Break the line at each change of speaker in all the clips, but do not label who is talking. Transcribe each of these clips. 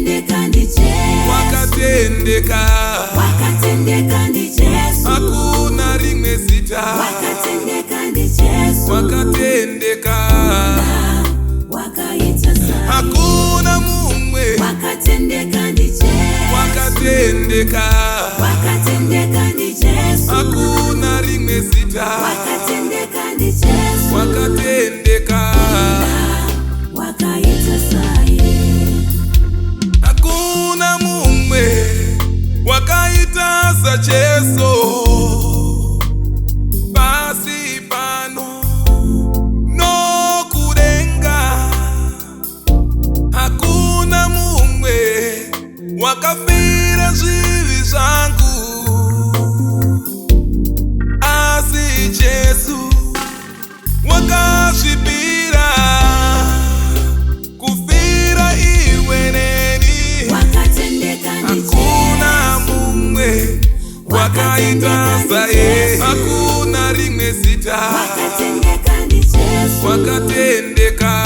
wakatendeka ndi Yesu, wakatendeka ndi Yesu,
hakuna rimwe zita,
wakatendeka ndi Yesu,
wakatendeka,
wakaita sai,
hakuna mumwe,
wakatendeka ndi Yesu,
wakatendeka,
wakatendeka ndi Yesu,
hakuna rimwe zita,
wakatendeka ndi Yesu,
wakatendeka,
wakaita sai,
hakuna mumwe wakaita sa Yesu basi pano no kurenga, hakuna mumwe wakafira zvivi zvangu asi Yesu wakazvipira kufira iwe neni,
wakatendeka ndi
hakuna mumwe wakaita saye, hakuna rimwe zita,
wakatendeka ndi Yesu,
wakatendeka,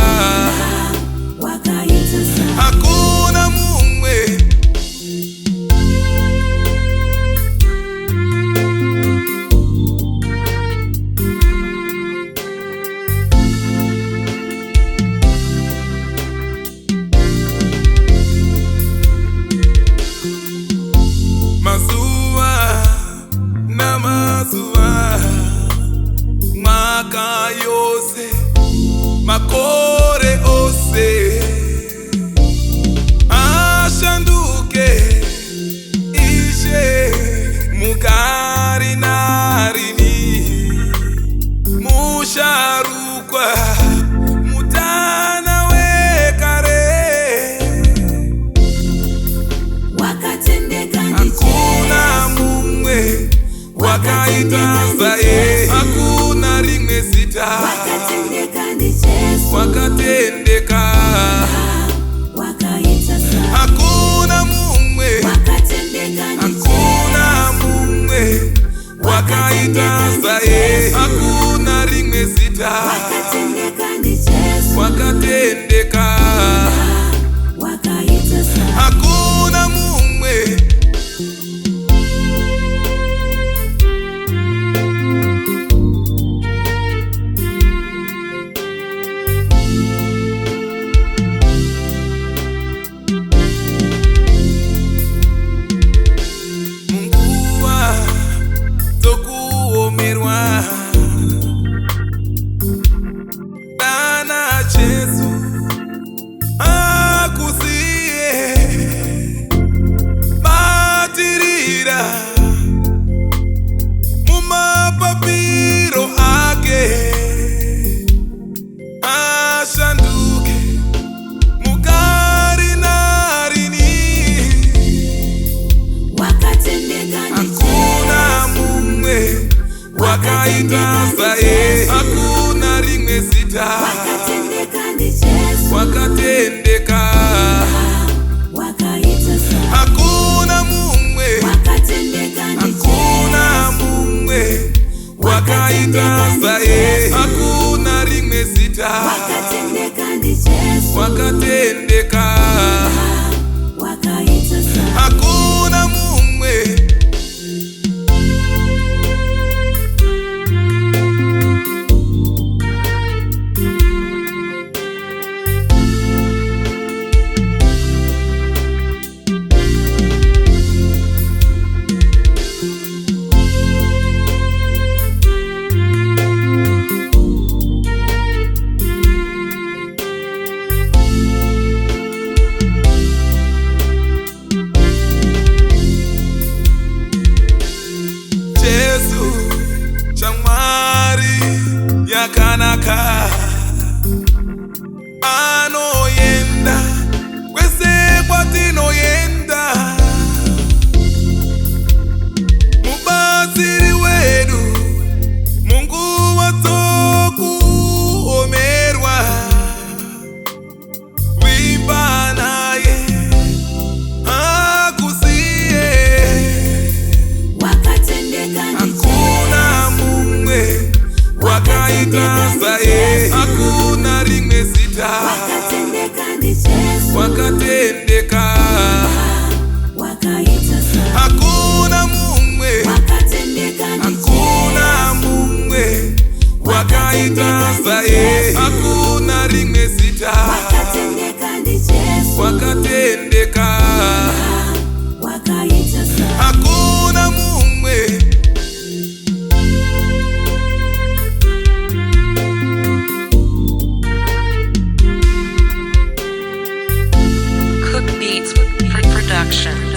wakaita sai,
hakuna mumwe,
Production.